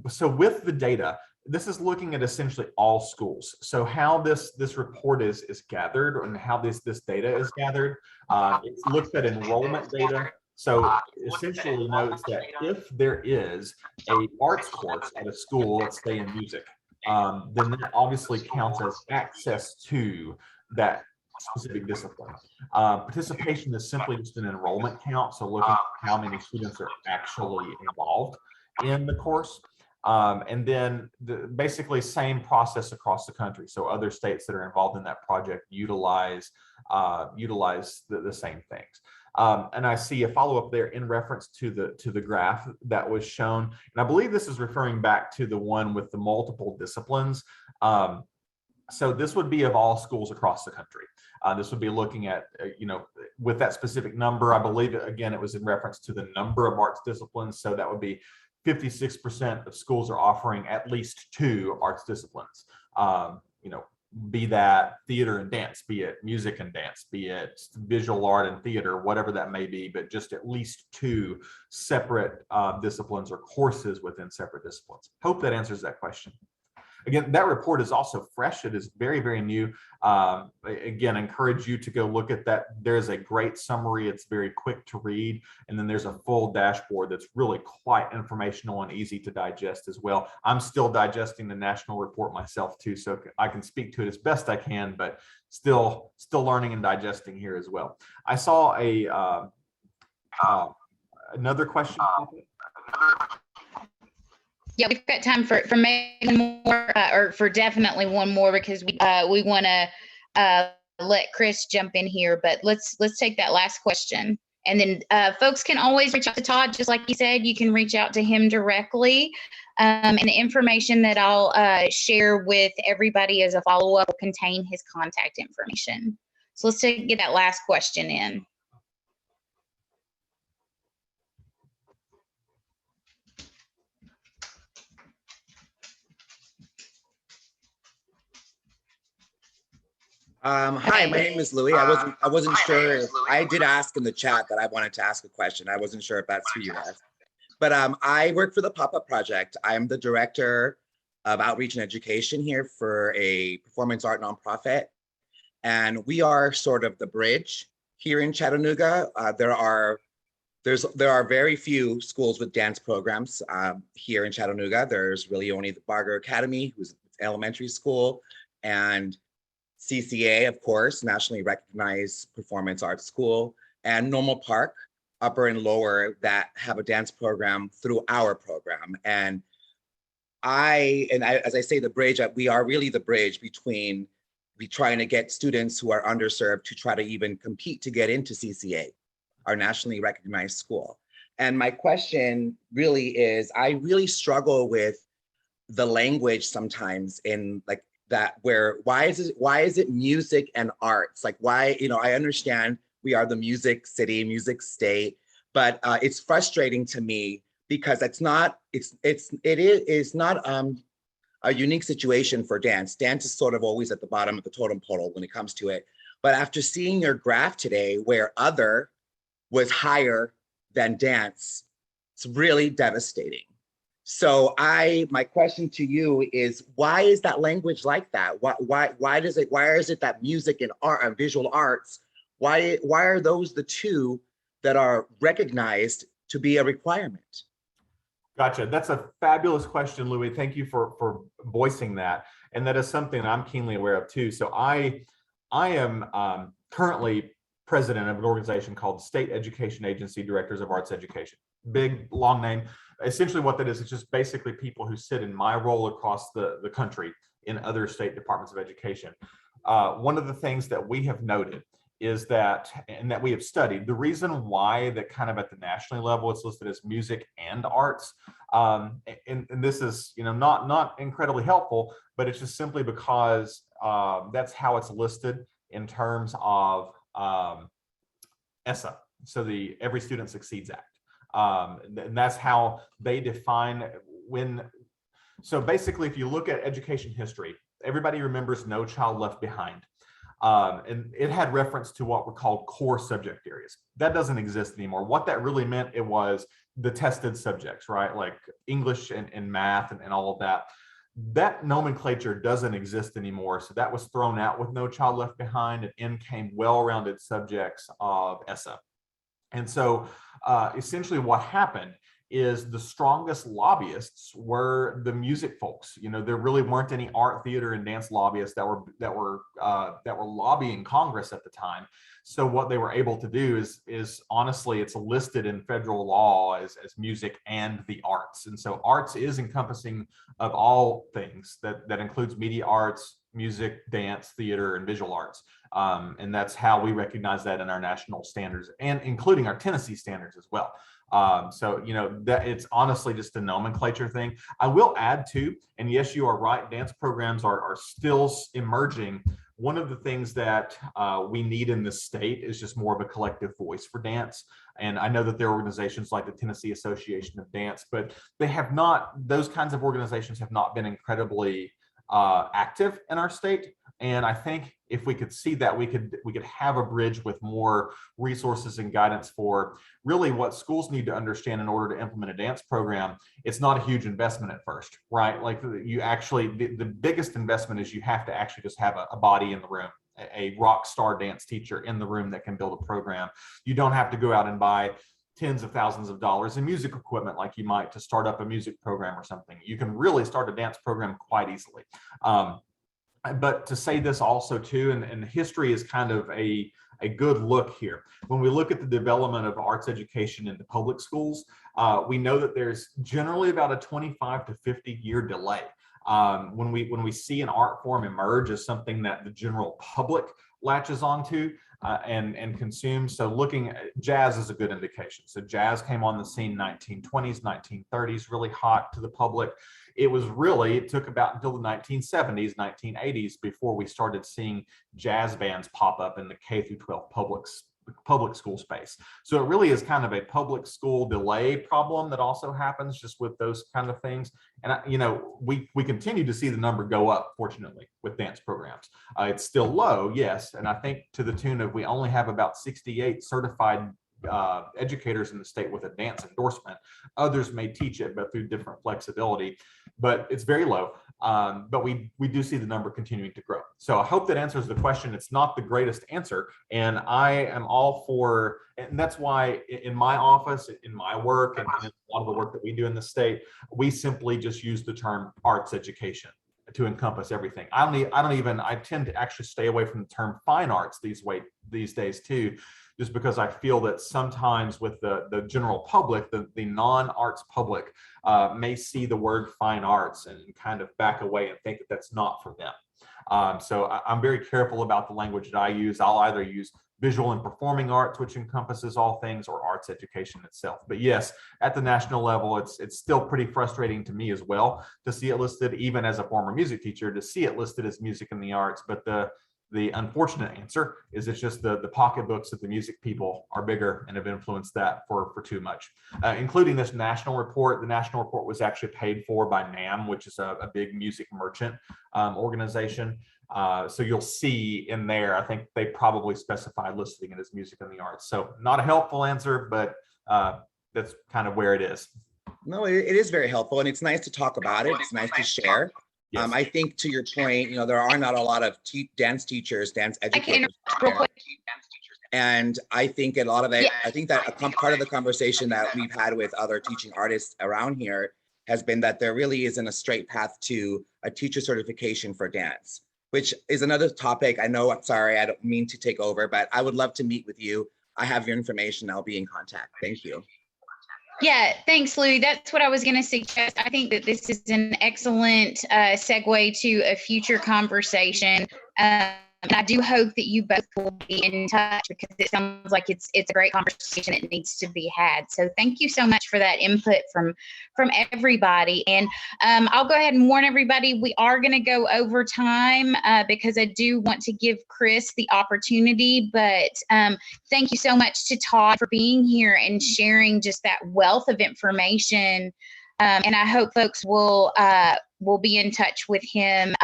D: So with the data, this is looking at essentially all schools. So how this report is gathered and how this data is gathered, it looks at enrollment data. So essentially notes that if there is a arts course at a school, let's say in music, then that obviously counts as access to that specific discipline. Participation is simply just an enrollment count. So looking at how many students are actually involved in the course. And then basically same process across the country. So other states that are involved in that project utilize the same things. And I see a follow-up there in reference to the graph that was shown. And I believe this is referring back to the one with the multiple disciplines. So this would be of all schools across the country. This would be looking at, with that specific number, I believe, again, it was in reference to the number of arts disciplines. So that would be 56% of schools are offering at least 2 arts disciplines, be that theater and dance, be it music and dance, be it visual art and theater, whatever that may be, but just at least 2 separate disciplines or courses within separate disciplines. Hope that answers that question. Again, that report is also fresh. It is very, very new. Again, I encourage you to go look at that. There's a great summary. It's very quick to read. And then there's a full dashboard that's really quite informational and easy to digest as well. I'm still digesting the national report myself too, so I can speak to it as best I can, but still learning and digesting here as well. I saw another question.
A: Yeah, we've got time for maybe more, or for definitely one more, because we want to let Chris jump in here. But let's take that last question, and then folks can always reach out to Todd, just like you said. You can reach out to him directly, and the information that I'll share with everybody as a follow-up will contain his contact information. So let's get that last question in.
E: Hi, my name is Louis. I wasn't sure if I did ask in the chat that I wanted to ask a question. I wasn't sure if that's who you asked. But I work for the Pop-Up Project. I'm the director of outreach and education here for a performance art nonprofit. And we are sort of the bridge here in Chattanooga. There are there are very few schools with dance programs here in Chattanooga. There's really only the Barger Academy, who's elementary school, and CCA, of course, nationally recognized performance arts school, and Normal Park, upper and lower, that have a dance program through our program. And as I say, the bridge, we are really the bridge between trying to get students who are underserved to try to even compete to get into CCA, our nationally recognized school. And my question really is, I really struggle with the language sometimes in like that, where why is it music and arts? Like why, I understand we are the music city, music state, but it's frustrating to me because it is not a unique situation for dance. Dance is sort of always at the bottom of the totem pole when it comes to it. But after seeing your graph today where other was higher than dance, it's really devastating. So my question to you is, why is that language like that? Why is it that music and art and visual arts, why are those the two that are recognized to be a requirement?
D: Gotcha. That's a fabulous question, Louis. Thank you for voicing that. And that is something I'm keenly aware of too. So I am currently president of an organization called State Education Agency Directors of Arts Education. Big, long name. Essentially what that is, it's just basically people who sit in my role across the country in other state departments of education. One of the things that we have noted is that, and that we have studied, the reason why that kind of at the national level it's listed as music and arts, and this is not incredibly helpful, but it's just simply because that's how it's listed in terms of ESSA, so the Every Student Succeeds Act, and that's how they define when. So basically, if you look at education history, everybody remembers No Child Left Behind. And it had reference to what were called core subject areas. That doesn't exist anymore. What that really meant, it was the tested subjects, right? Like English and math and all of that. That nomenclature doesn't exist anymore. So that was thrown out with No Child Left Behind, and in came well-rounded subjects of ESSA. And so essentially what happened is the strongest lobbyists were the music folks. There really weren't any art, theater, and dance lobbyists that were lobbying Congress at the time. So what they were able to do is honestly, it's listed in federal law as music and the arts. And so arts is encompassing of all things that includes media arts, music, dance, theater, and visual arts. And that's how we recognize that in our national standards, and including our Tennessee standards as well. So that it's honestly just a nomenclature thing. I will add too, and yes, you are right, dance programs are still emerging. One of the things that we need in this state is just more of a collective voice for dance. And I know that there are organizations like the Tennessee Association of Dance, but those kinds of organizations have not been incredibly active in our state. And I think if we could see that, we could have a bridge with more resources and guidance for really what schools need to understand in order to implement a dance program. It's not a huge investment at first, right? Like you actually, the biggest investment is you have to actually just have a body in the room, a rock star dance teacher in the room that can build a program. You don't have to go out and buy tens of thousands of dollars in music equipment like you might to start up a music program or something. You can really start a dance program quite easily. But to say this also too, and history is kind of a good look here. When we look at the development of arts education in the public schools, we know that there's generally about a 25 to 50 year delay. When we see an art form emerge as something that the general public latches onto and consumes. So looking at jazz is a good indication. So jazz came on the scene 1920s, 1930s, really hot to the public. It took about until the 1970s, 1980s before we started seeing jazz bands pop up in the K through 12 public school space. So it really is kind of a public school delay problem that also happens just with those kind of things. And we continue to see the number go up, fortunately, with dance programs. It's still low, yes, and I think to the tune of we only have about 68 certified educators in the state with a dance endorsement. Others may teach it, but through different flexibility, but it's very low. But we do see the number continuing to grow. So I hope that answers the question. It's not the greatest answer, and I am all for, and that's why in my office, in my work, and in a lot of the work that we do in the state, we simply just use the term arts education to encompass everything. I tend to actually stay away from the term fine arts these days too, just because I feel that sometimes with the general public, the non-arts public may see the word fine arts and kind of back away and think that that's not for them. So I'm very careful about the language that I use. I'll either use visual and performing arts, which encompasses all things, or arts education itself. But yes, at the national level, it's still pretty frustrating to me as well to see it listed, even as a former music teacher, to see it listed as music and the arts. But the unfortunate answer is it's just the pocketbooks of the music people are bigger and have influenced that for too much, including this national report. The national report was actually paid for by NAMM, which is a big music merchant organization. So you'll see in there, I think they probably specified listing it as music and the arts. So not a helpful answer, but that's kind of where it is.
E: No, it is very helpful, and it's nice to talk about it. It's nice to share.
D: Yes.
E: I think to your point, there are not a lot of dance teachers, dance educators.
A: Real quick.
E: And I think a lot of it, I think that part of the conversation that we've had with other teaching artists around here has been that there really isn't a straight path to a teacher certification for dance, which is another topic. I know, I'm sorry, I don't mean to take over, but I would love to meet with you. I have your information. I'll be in contact. Thank you.
A: Yeah, thanks, Louie. That's what I was going to suggest. I think that this is an excellent segue to a future conversation. I do hope that you both will be in touch, because it sounds like it's a great conversation that needs to be had. So thank you so much for that input from everybody. And I'll go ahead and warn everybody, we are going to go over time because I do want to give Chris the opportunity. But thank you so much to Todd for being here and sharing just that wealth of information. And I hope folks will be in touch with him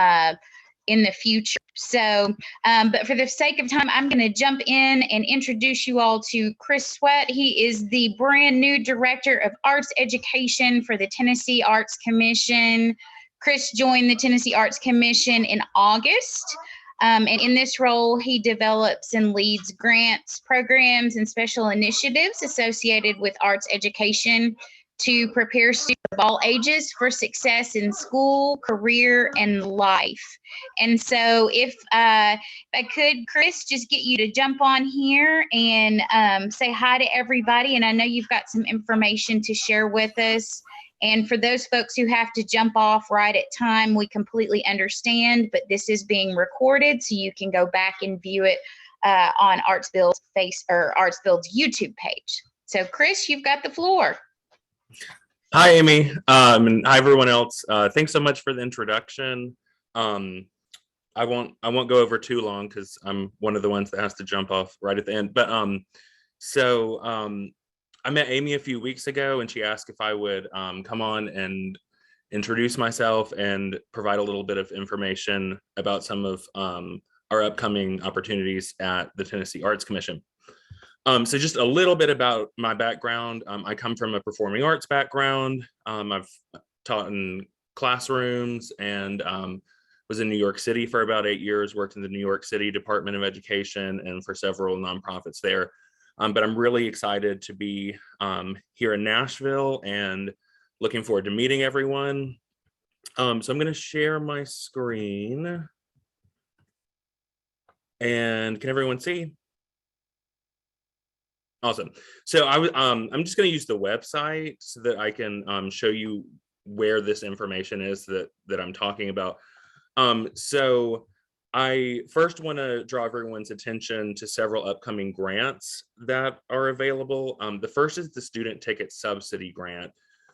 A: in the future. So, but for the sake of time, I'm going to jump in and introduce you all to Chris Sweatt. He is the brand new Director of Arts Education for the Tennessee Arts Commission. Chris joined the Tennessee Arts Commission in August. And in this role, he develops and leads grants, programs, and special initiatives associated with arts education to prepare students of all ages for success in school, career, and life. And so if I could, Chris, just get you to jump on here and say hi to everybody. And I know you've got some information to share with us. And for those folks who have to jump off right at time, we completely understand, but this is being recorded, so you can go back and view it on ArtsBuild's ArtsBuild's YouTube page. So Chris, you've got the floor.
F: Hi, Amy, and hi, everyone else. Thanks so much for the introduction. I won't go over too long because I'm one of the ones that has to jump off right at the end. But I met Amy a few weeks ago, and she asked if I would come on and introduce myself and provide a little bit of information about some of our upcoming opportunities at the Tennessee Arts Commission. So just a little bit about my background. I come from a performing arts background. I've taught in classrooms and was in New York City for about 8 years, worked in the New York City Department of Education and for several nonprofits there. But I'm really excited to be here in Nashville and looking forward to meeting everyone. So I'm going to share my screen. And can everyone see? Awesome. So I'm just going to use the website so that I can show you where this information is that I'm talking about. So I first want to draw everyone's attention to several upcoming grants that are available. The first is the Student Ticket Subsidy Grant,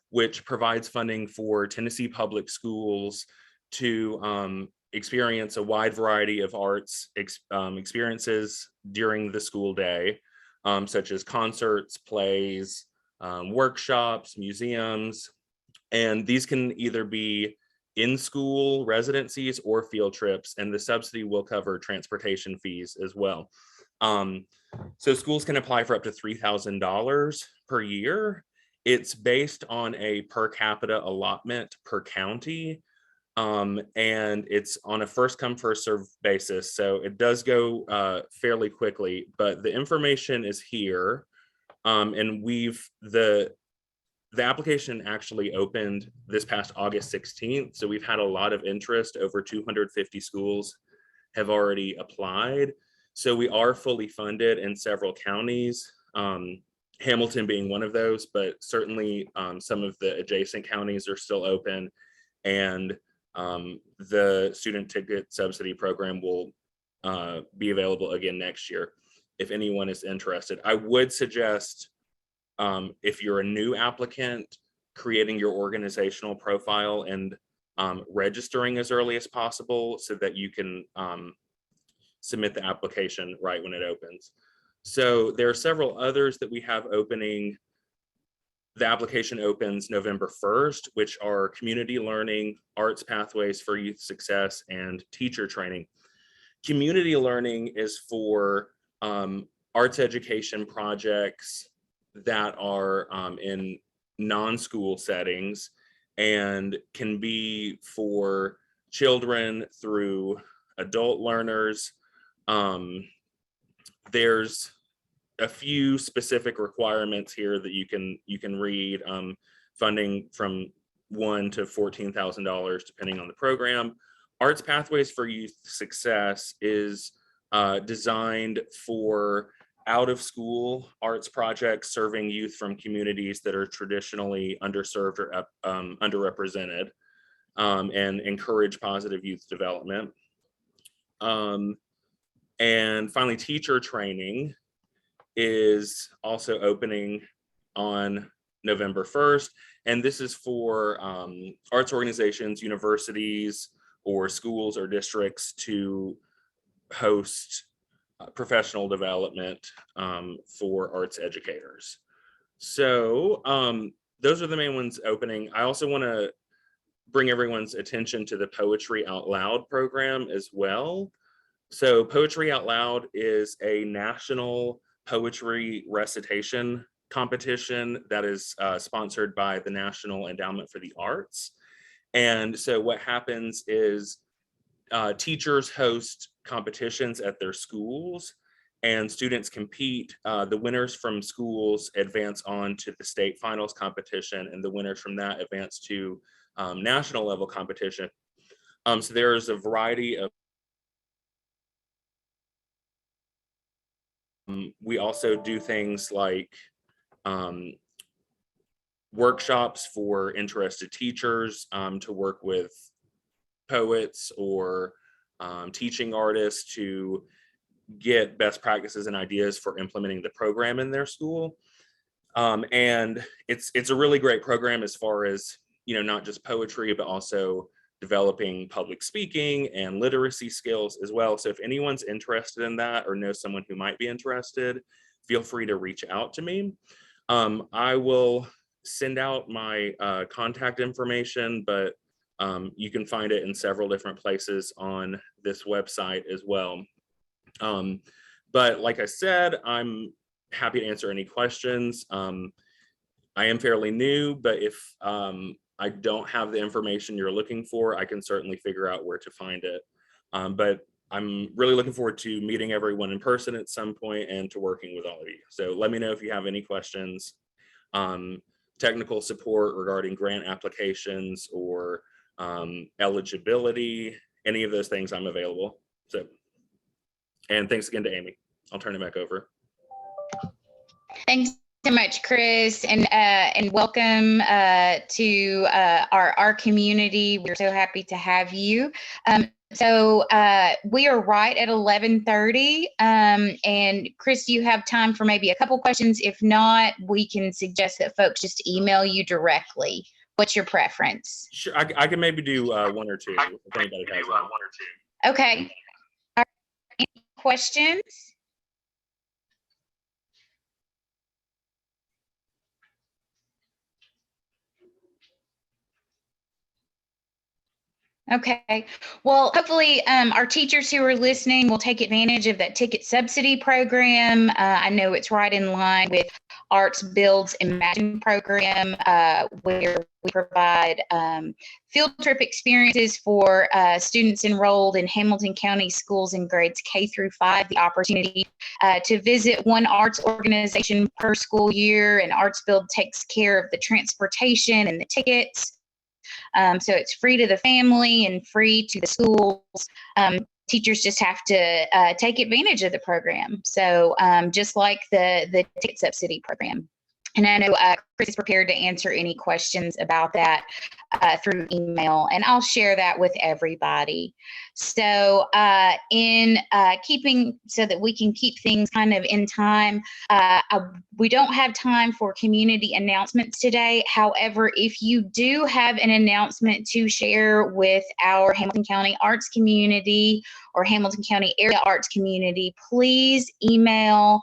F: which provides funding for Tennessee public schools to experience a wide variety of arts experiences during the school day. Such as concerts, plays, workshops, museums, and these can either be in-school residencies or field trips, and the subsidy will cover transportation fees as well. So schools can apply for up to $3,000 per year. It's based on a per capita allotment per county. and it's on a first come first serve basis. So it does go fairly quickly, but the information is here. And the application actually opened this past August 16th. So we've had a lot of interest. Over 250 schools have already applied. So we are fully funded in several counties, Hamilton being one of those, but certainly some of the adjacent counties are still open. And the student ticket subsidy program will be available again next year if anyone is interested. I would suggest, if you're a new applicant, creating your organizational profile and registering as early as possible so that you can submit the application right when it opens. So there are several others that we have opening. The application opens November 1st, which are community learning, arts pathways for youth success, and teacher training. Community learning is for arts education projects that are in non-school settings and can be for children through adult learners. There's a few specific requirements here that you can read, funding from $1,000 to $14,000 depending on the program. Arts Pathways for Youth Success is designed for out-of-school arts projects serving youth from communities that are traditionally underserved or underrepresented, and encourage positive youth development. And finally, teacher training is also opening on November 1st. And this is for arts organizations, universities, or schools or districts to host professional development for arts educators. So those are the main ones opening. I also want to bring everyone's attention to the Poetry Out Loud program as well. So Poetry Out Loud is a national poetry recitation competition that is sponsored by the National Endowment for the Arts. And so what happens is teachers host competitions at their schools and students compete. The winners from schools advance on to the state finals competition, and the winners from that advance to national level competition. So there's a variety of we also do things like workshops for interested teachers to work with poets or teaching artists to get best practices and ideas for implementing the program in their school. And it's a really great program as far as, not just poetry, but also developing public speaking and literacy skills as well. So if anyone's interested in that or knows someone who might be interested, feel free to reach out to me. I will send out my contact information, but you can find it in several different places on this website as well. But like I said, I'm happy to answer any questions. I am fairly new, but if I don't have the information you're looking for, I can certainly figure out where to find it. But I'm really looking forward to meeting everyone in person at some point and to working with all of you. So let me know if you have any questions, technical support regarding grant applications or eligibility, any of those things. I'm available. So, and thanks again to Amy. I'll turn it back over.
A: Thanks so much, Chris, and welcome to our community. We're so happy to have you. So we are right at 11:30, and Chris, you have time for maybe a couple questions. If not, we can suggest that folks just email you directly. What's your preference?
F: Sure, I can maybe do one or two if anybody has one.
A: Okay. All right. Any questions? Okay. Well, hopefully our teachers who are listening will take advantage of that ticket subsidy program. I know it's right in line with ArtsBuild's Imagine program, where we provide field trip experiences for students enrolled in Hamilton County schools in grades K through 5, the opportunity to visit one arts organization per school year, and ArtsBuild takes care of the transportation and the tickets. So it's free to the family and free to the schools. Teachers just have to take advantage of the program. So just like the ticket subsidy program. And I know Chris is prepared to answer any questions about that through email, and I'll share that with everybody. So in keeping, so that we can keep things kind of in time, we don't have time for community announcements today. However, if you do have an announcement to share with our Hamilton County arts community or Hamilton County area arts community, please email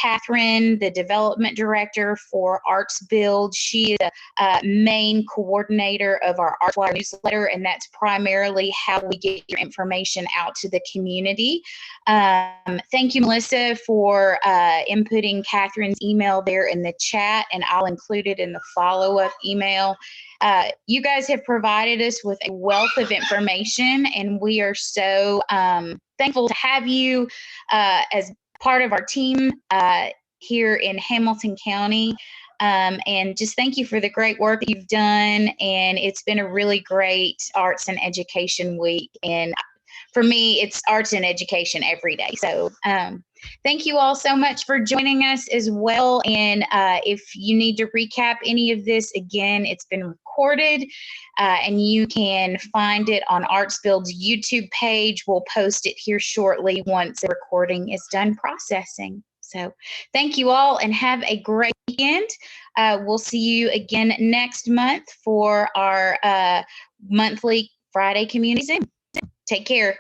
A: Catherine, the development director for ArtsBuild. She is the main coordinator of our ArtsWire newsletter, and that's primarily how we get your information out to the community. Thank you, Melissa, for inputting Catherine's email there in the chat, and I'll include it in the follow-up email. You guys have provided us with a wealth of information, and we are so thankful to have you as part of our team here in Hamilton County. And just thank you for the great work that you've done. And it's been a really great arts and education week. And for me, it's arts and education every day. So thank you all so much for joining us as well. And if you need to recap any of this, again, it's been recorded and you can find it on ArtsBuild's YouTube page. We'll post it here shortly once the recording is done processing. So thank you all and have a great weekend. We'll see you again next month for our monthly Friday Community Zoom. Take care.